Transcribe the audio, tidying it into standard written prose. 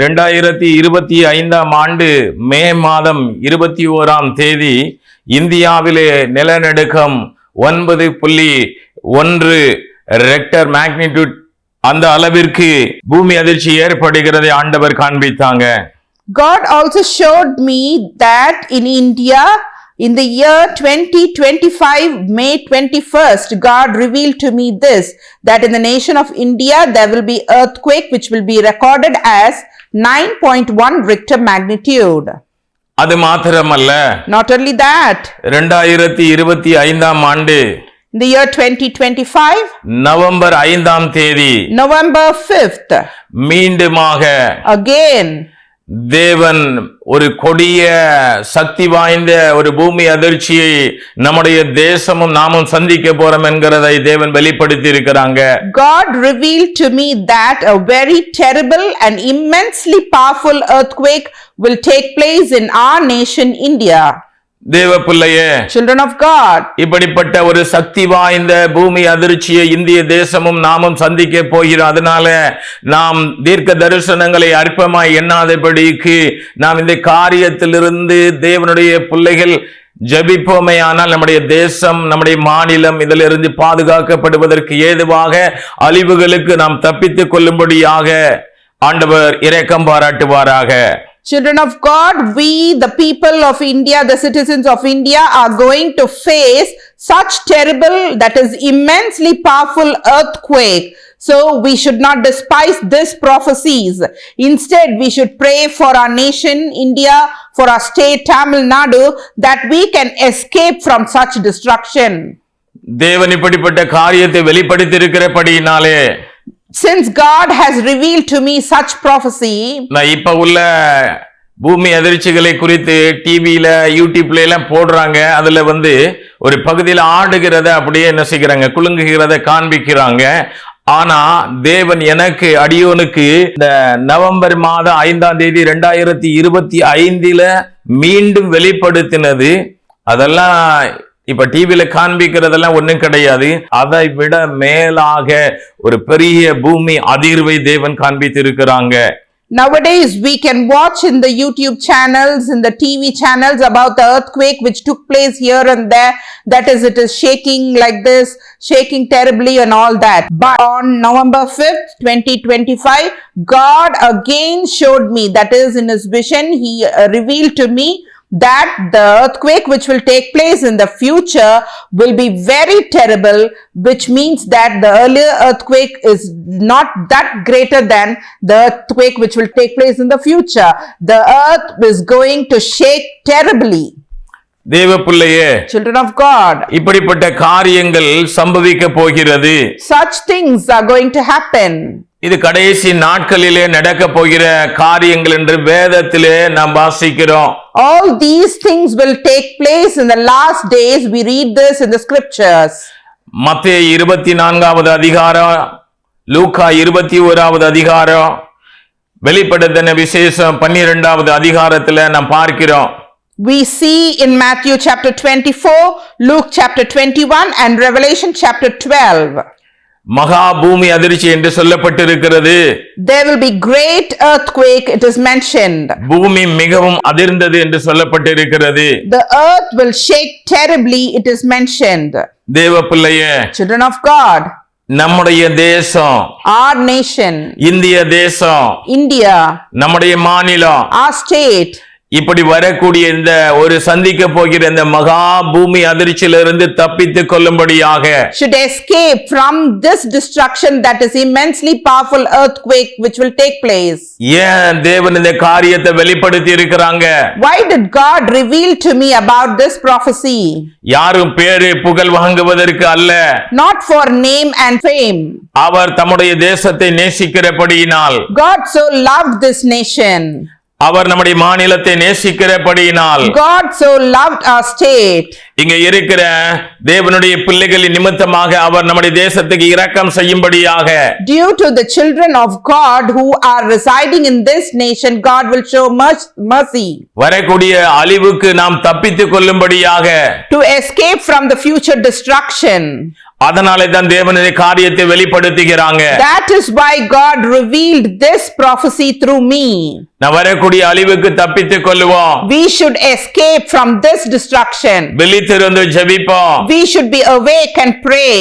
2025 ஆண்டு மே மாதம் 21ஆம் தேதி இந்தியாவிலே நிலநடுக்கம் 9.1 ரெக்டர் மேக்னிடியூட் அந்த அளவிற்கு பூமி அதிர்ச்சி ஏற்படுகிறதை ஆண்டவர் காண்பித்தாங்க. God also showed me that in India in the year 2025 May 21st God revealed to me this, that in the nation of India there will be earthquake which will be recorded as 9.1 Richter magnitude. அது மாத்திரமல்ல, not only that, 2025ஆம் ஆண்டு in the year 2025 November 5ஆம் தேதி November 5th மீண்டுமாக again தேவன் ஒரு கொடிய சக்தி வாய்ந்த ஒரு பூமி அதிர்ச்சியை நம்முடைய தேசமும் நாமும் சந்திக்க போறோம் என்கிறதை தேவன் வெளிப்படுத்தி இருக்கிறாங்க. God revealed to me that a very terrible and immensely powerful earthquake will take place in our nation India. தேவ பிள்ளையே, children of God, இப்படிப்பட்ட ஒரு சக்தி வாய்ந்த பூமி அதிர்ச்சியை இந்திய தேசமும் நாமும் சந்திக்க போகிறோம். அதனால நாம் தீர்க்க தரிசனங்களை அற்பமாய் எண்ணாதபடிக்கு நாம் இந்த காரியத்திலிருந்து தேவனுடைய பிள்ளைகள் ஜெபிப்போமே, ஆனால் நம்முடைய தேசம் நம்முடைய மாநிலம் இதிலிருந்து பாதுகாக்கப்படுவதற்கு ஏதுவாக அழிவுகளுக்கு நாம் தப்பித்துக் கொள்ளும்படியாக ஆண்டவர் இரக்கம் பாராட்டுவாராக. Children of God, we the people of India, the citizens of India are going to face such terrible, that is immensely powerful earthquake. So we should not despise these prophecies. Instead, we should pray for our nation India, for our state Tamil Nadu, that we can escape from such destruction. தேவன் இப்படிப்பட்ட காரியத்தை வெளிப்படுத்தி இருக்கிறபடியினாலே, since God has revealed to me such prophecy, நான் இப்ப உள்ள பூமி அதிர்ச்சிகளை குறித்து டிவியில யூடியூப்ல எல்லாம் போடுறாங்க. அதுல ஒரு பகுதியில் ஆடுகிறத அப்படியே என்ன செய்கிறாங்க, குலுங்குகிறத காண்பிக்கிறாங்க. ஆனா தேவன் எனக்கு அடியோனுக்கு இந்த நவம்பர் மாதம் 5ஆம் தேதி 2025 மீண்டும் வெளிப்படுத்தினது. அதெல்லாம் இப்ப டிவில காண்பிக்கிறதெல்லாம் ஒண்ணும் கிடையாது. அதை விட மேலாக ஒரு பெரிய பூமி அதிர்வை தேவன் காண்பித்து இருக்கிறாங்க. Nowadays we can watch in the YouTube channels, in the TV channels about the earthquake which took place here and there. That is, it is shaking like this, shaking terribly and all that. But on November 5th, 2025, God again showed me, that is in his vision, he revealed to me that the earthquake which will take place in the future will be very terrible, which means that the earlier earthquake is not that greater than the earthquake which will take place in the future. The earth is going to shake terribly. தேவ பிள்ளையே, children of God, இப்படிப்பட்ட காரியங்கள் சம்பவிக்க போகிறது. such things are going to happen. இது கடைசி நாட்களிலே நடக்க போகிற காரியங்கள் என்று வேதத்திலே நாம் வாசிக்கிறோம். All these things will take place in the last days. We read this in the scriptures. மத்தேயு 24வது அதிகாரம், லூக்கா 21வது அதிகாரம், வெளிப்படுத்தின விசேஷம் 12வது அதிகாரத்துல நாம் பார்க்கிறோம். We see in Matthew chapter 24, Luke chapter 21 and Revelation chapter 12. மகா பூமி அதிர்ச்சி என்று சொல்லப்பட்டிருக்கிறது. There will be great earthquake, it is mentioned. பூமி மிகவும் அதிர்ந்தது என்று சொல்லப்பட்டிருக்கிறது. The earth will shake terribly, it is mentioned. தேவ பிள்ளையே, children of God, நம்முடைய தேசம், our nation, இந்திய தேசம், India, நம்முடைய மாநிலம், our state, இப்படி வரக்கூடிய இந்த ஒரு சந்திக்க போகிற இந்த மகா பூமி அதிர்ச்சியிலிருந்து தப்பித்துக் கொள்ளும்படியாக should escape from this destruction, that is immensely powerful earthquake which will take place. ஏன் தேவன் இந்த காரியத்தை வெளிப்படுத்தி இருக்கிறாங்க? Why did God reveal to me about this prophecy? யாரும் பேரு புகழ் வாங்குவதற்கு அல்ல, not for name and fame. அவர் தம்முடைய தேசத்தை நேசிக்கிறபடியினால், God so loved this nation. அவர் நம்முடைய மாநிலத்தை நேசிக்கிறபடியினால், God so loved our state. இங்க இருக்கிற தேவனுடைய பிள்ளைகளின் நிமித்தமாக அவர் நம்முடைய தேசத்துக்கு இரக்கம் செய்யும்படியாக, due to the children of God who are residing in this nation, God will show much mercy. வரக்கூடிய அழிவுக்கு நாம் தப்பித்துக் கொள்ளும்படியாக, to escape from the future destruction, அதனாலே தான் தேவன் இந்த காரியத்தை வெளிப்படுத்துகிறாங்க. That is why God revealed this prophecy through me. நான் வரக்கூடிய அழிவுக்கு தப்பித்துக் கொள்ளுவோம். We should escape from this destruction. விழித்திருந்து ஜெபிப்போம். We should be awake and pray.